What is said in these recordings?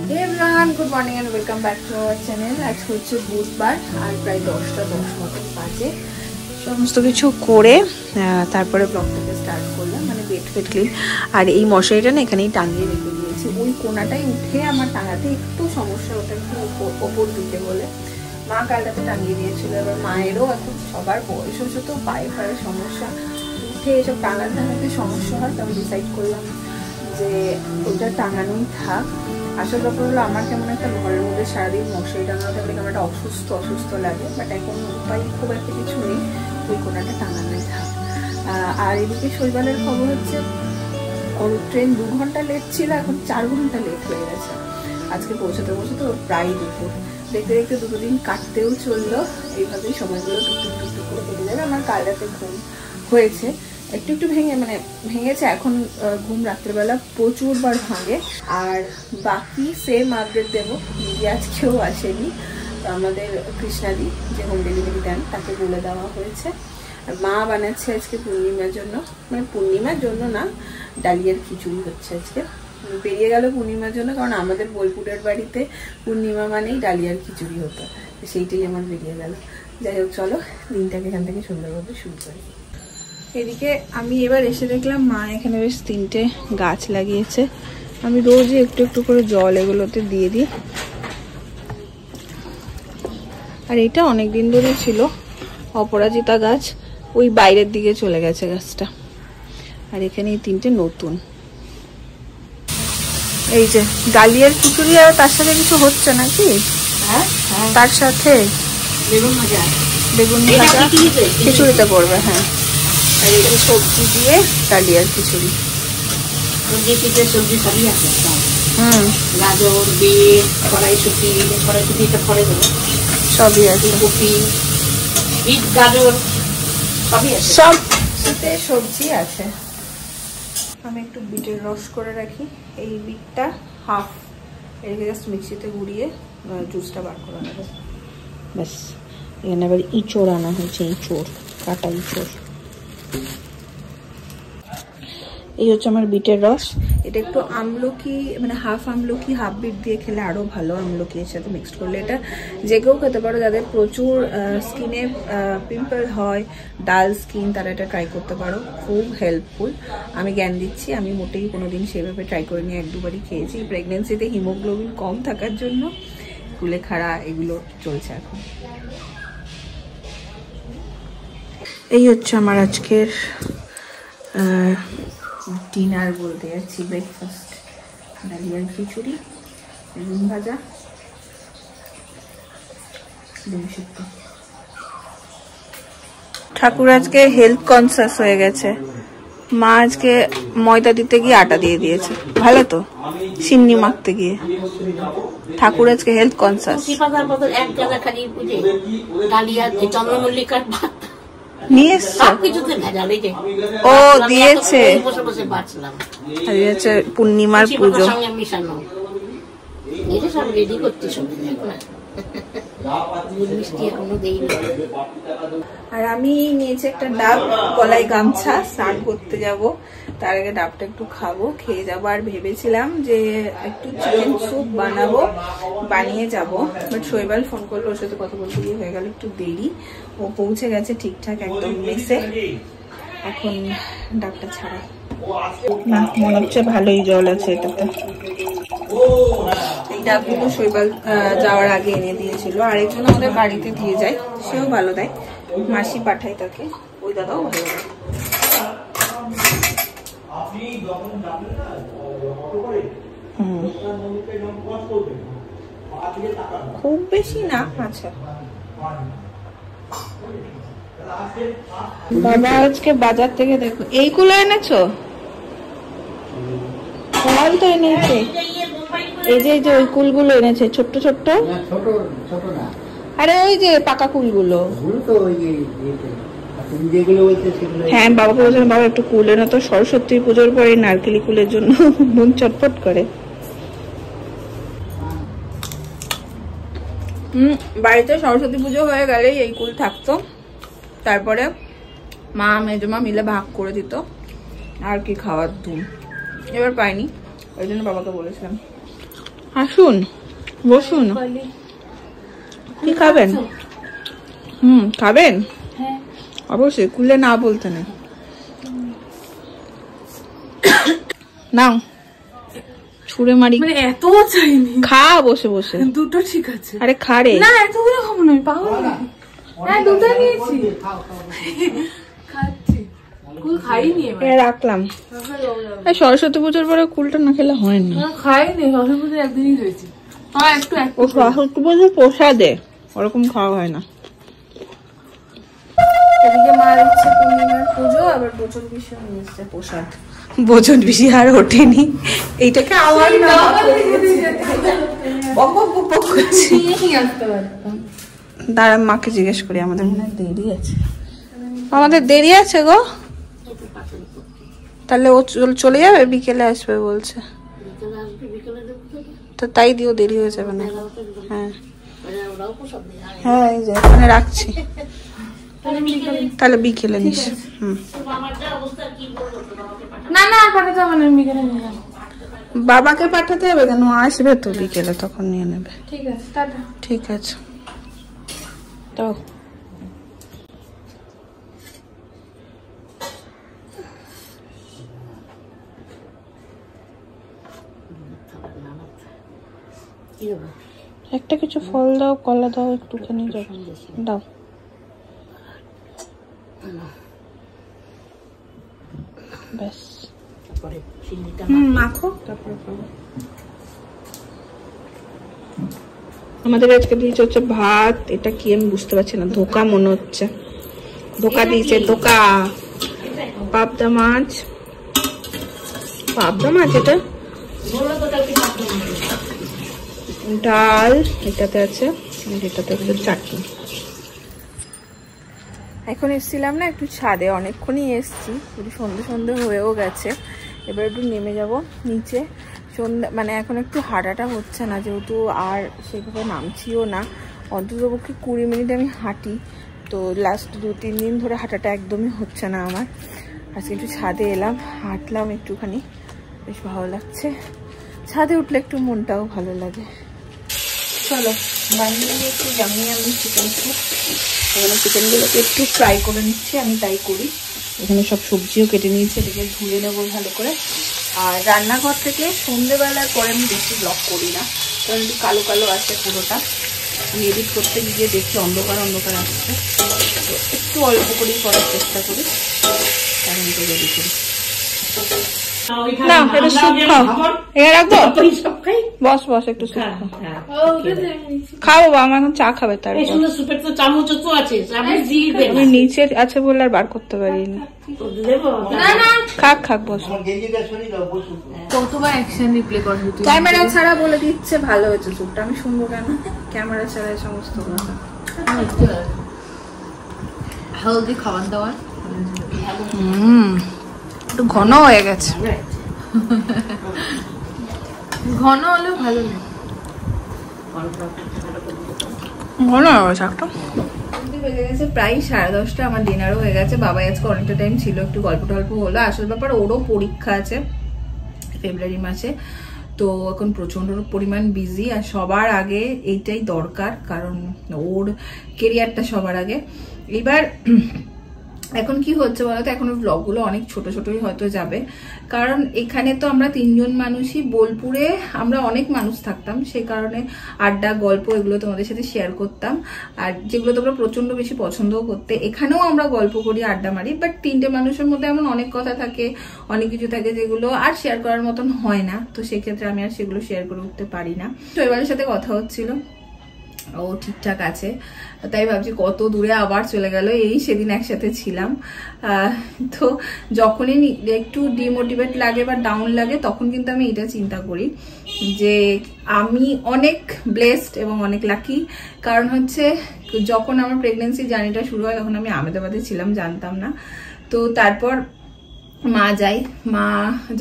Hey everyone, good morning and welcome back to our channel. আজকে হচ্ছে বুধবার আর প্রায় 10টা 10 মতো বাজে। সমস্ত কিছু করে তারপরে ব্লগটাকে স্টার্ট করলাম, মানে বেড ক্লিন। আর এই মশারিটা না এখানেই টাঙিয়ে রেখে দিয়েছি। ওই কোনাটাই উঠে আমার টাঙাতে একটু সমস্যা, ওটা একটু ওপর দিতে বলে মা কালটাতে টাঙিয়ে দিয়েছিল। এবার মায়েরও এখন সবার বয়স হচ্ছে তো পায়ে পায়ের সমস্যা, উঠে এসব টাঙাতে সমস্যা হয়। তো আমি ডিসাইড করলাম যে ওইটা টাঙানোই থাক। আসল ব্যাপার হলো আমার কেমন একটা ঘরের মধ্যে সারাদিন মশারি টাঙানো থাকলে কেমন একটা অসুস্থ লাগে, বাট এখন উপায় খুব একটা কিছু নেই, ওই কোনাটা টাঙানোই থাক। আর এদিকে শৈবালের খবর হচ্ছে ওর ট্রেন 2 ঘন্টা লেট ছিল, এখন 4 ঘন্টা লেট হয়ে গেছে। আজকে পৌঁছতে ওর প্রায় দুপুর। দেখতে দেখতে 2 দিন কাটতেও চললো। এইভাবেই সময়গুলো টুকটুক করে কেটে যাবে। আমার কাল রাতে ঘুম হয়েছে একটু ভেঙেছে। এখন ঘুম রাত্রেবেলা প্রচুরবার ভাঙে। আর বাকি সেম আপডেট দেবো। দিদি আজকেও আসেনি, তো আমাদের কৃষ্ণাদি যে হোম ডেলিভারি দেন তাকে বলে দেওয়া হয়েছে। আর মা বানাচ্ছে আজকে পূর্ণিমার জন্য, মানে পূর্ণিমার জন্য না, ডালিয়ার খিচুড়ি হচ্ছে আজকে। বেরিয়ে গেল পূর্ণিমার জন্য, কারণ আমাদের বোলপুরের বাড়িতে পূর্ণিমা মানেই ডালিয়ার খিচুড়ি হতো, সেইটাই আমার বেরিয়ে গেল। যাই হোক, চলো দিনটাকে এখান থেকে সুন্দরভাবে শুরু করি। এদিকে আমি এবার এসে দেখলাম মা এখানে বেশ 3টে গাছ লাগিয়েছে। আমি রোজই একটু একটু করে জল এগুলোতে দিয়ে দিই। আর এটা অনেকদিন ধরে ছিল অপরাজিতা গাছ, ওই বাইরের দিকে চলে গেছে গাছটা। আর এখানে এই 3টে নতুন। এই যে ডালিয়ার খিচুড়ি, আর তার সাথে কিছু হচ্ছে নাকি? তার সাথে বেগুন ভাজা খিচুড়িতে পড়বে। হ্যাঁ, আর এই সবজি দিয়ে ডালিয়ার খিচুড়ি। সবজি সবই আছে, গাজর, বিট, কড়াইশুঁটি সবই আছে, কপি, বিট, গাজর সবই আছে, সব শীতে সবজি আছে। আমি একটু বিটের রস করে রাখি। এই বিটটা হাফ এটাকে জাস্ট মিক্সিতে গুঁড়িয়ে জুসটা বার করে নেবো, ব্যাস। এখানে আবার ইঁচড় আনা হয়েছে, ইঁচড়, কাটা ইঁচড়। এই হচ্ছে আমার বিটের রস। এটা একটু আমলকি, মানে হাফ আমলকি হাফ বিট দিয়ে খেলে আরো ভালো। আমলকি এর সাথে মিক্সড করলে এটা যে কেউ খেতে পারো, যাদের প্রচুর স্কিনে পিম্পল হয়, ডাল স্কিন, তারা এটা ট্রাই করতে পারো, খুব হেল্পফুল। আমি জ্ঞান দিচ্ছি, আমি মোটেই কোনোদিন সেভাবে ট্রাই করে নিয়ে 1-2বারই খেয়েছি। প্রেগনেন্সিতে হিমোগ্লোবিন কম থাকার জন্য কুলেখাড়া এগুলো চলছে এখন। এই হচ্ছে আমার আজকের ডিনার বলতে যাচ্ছি, ব্রেকফাস্ট। ডালিয়ার খিচুড়ি, বেগুন ভাজা, ডিম সিদ্ধ। ঠাকুর আজকে হেলথ কনসিয়াস হয়ে গেছে। মা আজকে ময়দা দিতে গিয়ে আটা দিয়ে দিয়েছে, ভালো তো। সিন্নি মাখতে গিয়ে ঠাকুর আজকে হেলথ কনসিয়াস। নিয়ে ও দিয়েছে, পূর্ণিমার পুজো। আর আমি নিয়েছি একটা ডাব, গলায় গামছা, স্নান করতে যাব, তার আগে ডাবটা একটু খাবো, খেয়ে যাবো। আর ভেবেছিলাম যে একটু চিকেন স্যুপ বানাবো, বানিয়ে যাব, বাট শৈবাল ফোন করলো, ওর সাথে কথা বলতে গিয়ে হয়ে গেল একটু দেরি। ও পৌঁছে গেছে ঠিকঠাক একদম মেসে। এখন ডাবটা ছাড়া না, মনে হচ্ছে ভালোই জল আছে এটাতে। এই ডাবগুলো শৈবাল যাওয়ার আগে এনে দিয়েছিল, আরেকজন আমাদের বাড়িতে দিয়ে যায়, সেও ভালো দেয়, মাসি পাঠায় তাকে, ওই দাদাও ভালো দেয়। খুব বেশি না। আচ্ছা, বাবা আজকে বাজার থেকে দেখো এইগুলো এনেছো, ফল তো এনেছে। এই যে ওই কুলগুলো এনেছে, ছোট্ট ছোট্ট। আরে ওই যে পাকা কুলগুলো। হ্যাঁ, বাবাকে বলছিলাম বাবা একটু কুল এনে তো, সরস্বতী পুজোর পরে নারকেলি কুলের জন্য মন চটপট করে। বাড়িতে সরস্বতী পুজো হয়ে গেলেই এই কুল থাকতো, তারপরে মা মেজমা মিলে ভাগ করে দিত, আর কি খাওয়ার ধুম। এবার পাইনি, ওই জন্য বাবাকে বলেছিলাম। আসুন, বসুন। কি খাবেন? খাবেন? অবশ্যই, খুলে না বলতে নেই। নাও, ছুঁড়ে মারি। মানে এত চাইনি, খা বসে বসে। দুটো ঠিক আছে। আরে খা রে। না এতগুলো খাবো না, পাগল নাকি? হ্যাঁ দুটো নিয়েছি, খাচ্ছি। কুল খাইনি এবার, রাখলাম। সরস্বতী পুজোর পরে কুলটা না খেলে হয় না। খাইনি, সরস্বতী পুজো একদিনই রয়েছে। ও সরস্বতী পুজো প্রসাদে, ওরকম খাওয়া হয় না। এদিকে মা দিচ্ছে পূর্ণিমার পুজো, আবার বচন পিসি নিয়ে এসছে প্রসাদ। বচন পিসি আর ওঠেনি, এইটাকে আবার না দাঁড়া, মাকে জিজ্ঞেস করি। আমাদের মনে হয় দেরি আছে, আমাদের দেরি আছে গো। তাহলে ও চলে যাবে, বিকেলে আসবে বলছে। তো তাই দিও, দেরি হয়ে যাবে না। হ্যাঁ হ্যাঁ, এই যে এখানে রাখছি, তাহলে বিকেলে নিস। না না পাঠাতে হবে না, বিকেলে নিয়ে যাবো। বাবাকে পাঠাতে হবে কেন? আসবে তো বিকেলে, তখন নিয়ে নেবে। ঠিক আছে, টাটা। ঠিক আছে, তো একটা কিছু ফল দাও, কলা দাও, একটুখানি দাও। ব্যাস, মাখো, তারপরে আমাদের আজকে দিয়েছে হচ্ছে ভাত। এটা কি আমি বুঝতে পারছি না, ধোকা মনে হচ্ছে। ধোকা দিয়েছে, ধোকা। পাবদা মাছ, পাবদা মাছ এটা। ডাল এটাতে আছে, এটাতে আছে চাটনি। এখন এসছিলাম না একটু ছাদে, অনেকক্ষণই এসছি, একটু সন্ধে সন্ধে হয়েও গেছে। এবার একটু নেমে যাব নিচে। সন্ধ্যা মানে এখন একটু হাঁটাটা হচ্ছে না, যেহেতু আর সেভাবে নামছিও না। অন্ততপক্ষে 20 মিনিট আমি হাঁটি, তো লাস্ট 2-3 দিন ধরে হাঁটাটা একদমই হচ্ছে না আমার। আজকে একটু ছাদে এলাম, হাঁটলাম একটুখানি, বেশ ভালো লাগছে। ছাদে উঠলে একটু মনটাও ভালো লাগে। চলো বানিয়ে একটু জামিয়ে আমি চিকেন স্যুপ। এখানে চিকেনগুলোকে একটু ফ্রাই করে নিচ্ছি, আমি তাই করি। এখানে সব সবজিও কেটে নিয়েছি, এটাকে ধুয়ে নেবো ভালো করে। আর রান্নাঘর থেকে সন্ধ্যেবেলার পরে আমি বেশি ব্লগ করি না, কারণ একটু কালো কালো আছে পুরোটা। আমি এডিট করতে গিয়ে দেখি অন্ধকার অন্ধকার আসছে, তো একটু অল্প করেই করার চেষ্টা করি, কারণ এটা রেডি করি। না এটা স্যুপ খাও, এখানে রাখবো। বস বস, একটু স্যুপ খাও। বাবা আমার এখন চা খাবে, তার নিচে আছে বলে আর বার করতে পারিনি। খাক খাক, বস। কতবার অ্যাকশন রিপ্লে করবি তুই? ক্যামেরা ছাড়া বলে দিচ্ছে ভালো হয়েছে স্যুপটা, আমি শুনবো কেন? ক্যামেরা ছাড়া সমস্ত কথা। হেলদি খাবার দাবার, একটু ঘন হয়ে গেছে। ঘন হলেও ভালো না, ঘন হয়ে গেছে একটা। বেজে গেছে প্রায় 10:30, আমার ডিনারও হয়ে গেছে। বাবা আজকে অনেকটা টাইম ছিল, একটু গল্প টল্প হলো। আসল ব্যাপার ওরও পরীক্ষা আছে ফেব্রুয়ারি মাসে, তো এখন প্রচন্ড পরিমাণ বিজি। আর সবার আগে এইটাই দরকার, কারণ ওর কেরিয়ারটা সবার আগে। এবার এখন কি হচ্ছে বলতো, এখন ওর ব্লগগুলো অনেক ছোট ছোটই হয়তো যাবে, কারণ এখানে তো আমরা 3 জন মানুষই। বোলপুরে আমরা অনেক মানুষ থাকতাম, সেই কারণে আড্ডা গল্প এগুলো তোমাদের সাথে শেয়ার করতাম, আর যেগুলো তোমরা প্রচন্ড বেশি পছন্দও করতে। এখানেও আমরা গল্প করি, আড্ডা মারি, বাট 3টে মানুষের মধ্যে এমন অনেক কথা থাকে, অনেক কিছু থাকে যেগুলো আর শেয়ার করার মতন হয় না। তো সেক্ষেত্রে আমি আর সেগুলো শেয়ার করে উঠতে পারি না। শৈবালের সাথে কথা হচ্ছিল, ও ঠিকঠাক আছে, তাই ভাবছি কত দূরে আবার চলে গেল। এই সেদিন একসাথে ছিলাম, তো যখনই একটু ডিমোটিভেট লাগে বা ডাউন লাগে, তখন কিন্তু আমি এটা চিন্তা করি যে আমি অনেক ব্লেসড এবং অনেক লাকি। কারণ হচ্ছে যখন আমার প্রেগনেন্সি জার্নিটা শুরু হয়, তখন আমি আহমেদাবাদে ছিলাম, জানতাম না। তো তারপর মা যায়, মা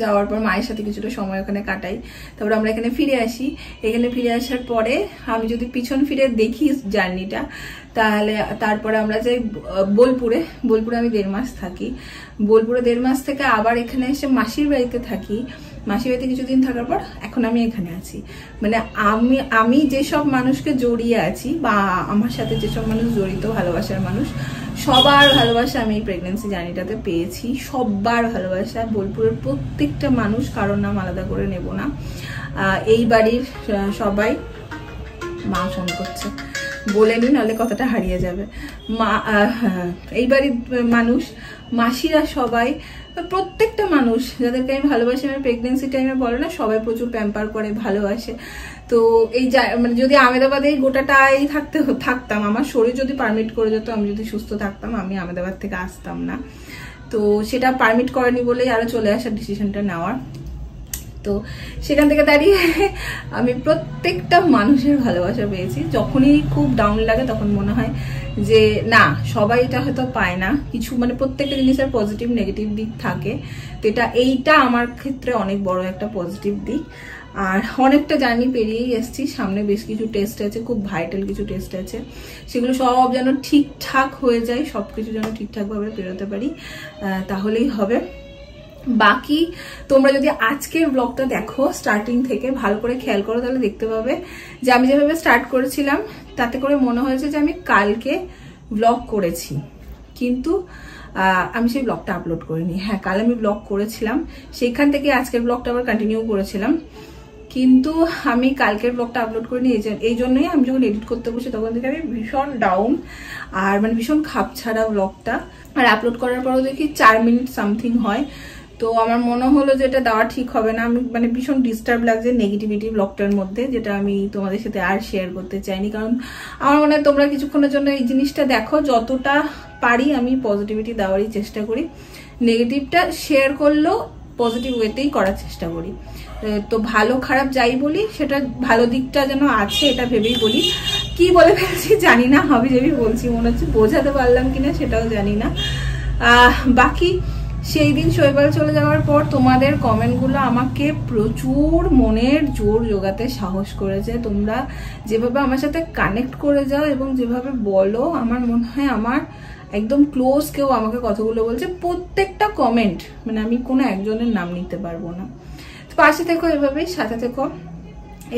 যাওয়ার পর মায়ের সাথে কিছুটা সময় ওখানে কাটাই। তারপর আমরা এখানে ফিরে আসি। এখানে ফিরে আসার পরে আমি যদি পিছন ফিরে দেখি জার্নিটা, তাহলে তারপরে আমরা যাই বোলপুরে। বোলপুরে আমি 1.5 মাস থাকি। বোলপুরে 1.5 মাস থেকে আবার এখানে এসে মাসির বাড়িতে থাকি। মাসি বাড়িতে কিছুদিন থাকার পর এখন আমি এখানে আছি। মানে আমি যেসব মানুষকে জড়িয়ে আছি বা আমার সাথে যেসব মানুষ জড়িত, ভালোবাসার মানুষ, সবার ভালোবাসা আমি এই প্রেগনেন্সি জার্নিটাতে পেয়েছি। সবার ভালোবাসা, বোলপুরের প্রত্যেকটা মানুষ, কারোর নাম আলাদা করে নেব না। এই বাড়ির সবাই, মা ফোন করছে বলে নি, নাহলে কথাটা হারিয়ে যাবে। এই বাড়ির মানুষ, মাসিরা সবাই, প্রত্যেকটা মানুষ যাদেরকে আমি ভালোবাসি, আমি প্রেগনেন্সি টাইমে বলে না, সবাই প্রচুর প্যাম্পার করে, ভালোবাসে। তো এই মানে যদি আহমেদাবাদে গোটাটাই থাকতাম, আমার শরীর যদি পারমিট করে যেত, আমি যদি সুস্থ থাকতাম, আমি আহমেদাবাদ থেকে আসতাম না। তো সেটা পারমিট করেনি বলেই আরো চলে আসার ডিসিশনটা নেওয়ার। তো সেখান থেকে দাঁড়িয়ে আমি প্রত্যেকটা মানুষের ভালোবাসা পেয়েছি। যখনই খুব ডাউন লাগে তখন মনে হয় যে না, সবাই এটা হয়তো পায় না, কিছু মানে প্রত্যেকটা জিনিসের পজিটিভ নেগেটিভ দিক থাকে। তো এইটা আমার ক্ষেত্রে অনেক বড় একটা পজিটিভ দিক। আর অনেকটা জার্নি পেরিয়েই এসেছি, সামনে বেশ কিছু টেস্ট আছে, খুব ভাইটাল কিছু টেস্ট আছে, সেগুলো সব যেন ঠিকঠাক হয়ে যায়, সবকিছু যেন ঠিকঠাকভাবে পেরোতে পারি, তাহলেই হবে। বাকি তোমরা যদি আজকের ব্লগটা দেখো স্টার্টিং থেকে, ভালো করে খেয়াল করো, তাহলে দেখতে পাবে যে আমি যেভাবে স্টার্ট করেছিলাম তাতে করে মনে হয়েছে যে আমি কালকে ব্লগ করেছি, কিন্তু আমি সেই ব্লগটা আপলোড করিনি। হ্যাঁ, কাল আমি ব্লগ করেছিলাম, সেইখান থেকে আজকের ব্লগটা আবার কন্টিনিউ করেছিলাম, কিন্তু আমি কালকের ব্লগটা আপলোড করিনি। এই জন্যই আমি যখন এডিট করতে বসে তখন থেকে আমি ভীষণ ডাউন, আর মানে ভীষণ খাপছাড়া ব্লগটা। আর আপলোড করার পরও দেখি 4 মিনিট সামথিং হয়। তো আমার মনে হলো যে এটা দেওয়া ঠিক হবে না। আমি মানে ভীষণ ডিস্টার্ব লাগছে নেগেটিভিটি ব্লগটার মধ্যে, যেটা আমি তোমাদের সাথে আর শেয়ার করতে চাইনি। কারণ আমার মনে হয় তোমরা কিছুক্ষণের জন্য এই জিনিসটা দেখো, যতটা পারি আমি পজিটিভিটি দেওয়ারই চেষ্টা করি, নেগেটিভটা শেয়ার করলেও পজিটিভ ওয়েতেই করার চেষ্টা করি। তো ভালো খারাপ যাই বলি, সেটা ভালো দিকটা যেন আছে এটা ভেবেই বলি। কি বলে ফেলছি জানি না, হাবি জাবি বলছি মনে হচ্ছে, বোঝাতে পারলাম কিনা সেটাও জানি না। বাকি সেই দিন শৈবাল চলে যাওয়ার পর তোমাদের কমেন্টগুলো আমাকে প্রচুর মনের জোর জোগাতে সাহস করেছে। তোমরা যেভাবে আমার সাথে কানেক্ট করে যাও এবং যেভাবে বলো, আমার মনে হয় আমার একদম ক্লোজ কেউ আমাকে কথাগুলো বলছে। প্রত্যেকটা কমেন্ট, মানে আমি কোনো একজনের নাম নিতে পারবো না। পাশে থেকো, এভাবেই সাথে থেকো।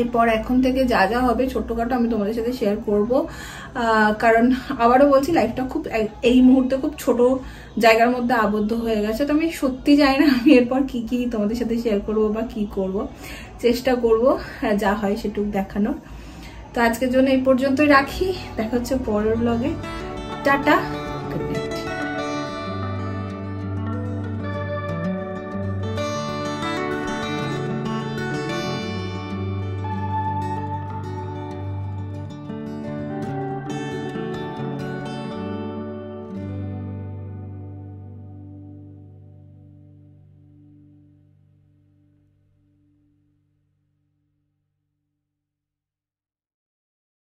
এরপর এখন থেকে যা যা হবে ছোট্টখাটো আমি তোমাদের সাথে শেয়ার করব, কারণ আবারও বলছি লাইফটা খুব এই মুহূর্তে খুব ছোট জায়গার মধ্যে আবদ্ধ হয়ে গেছে। তো আমি সত্যি জানি না আমি এরপর কি কি তোমাদের সাথে শেয়ার করব বা কি করব, চেষ্টা করব যা হয় সেটুকু দেখানোর। তো আজকের জন্য এই পর্যন্তই রাখি, দেখা হচ্ছে পরের ব্লগে। টাটা।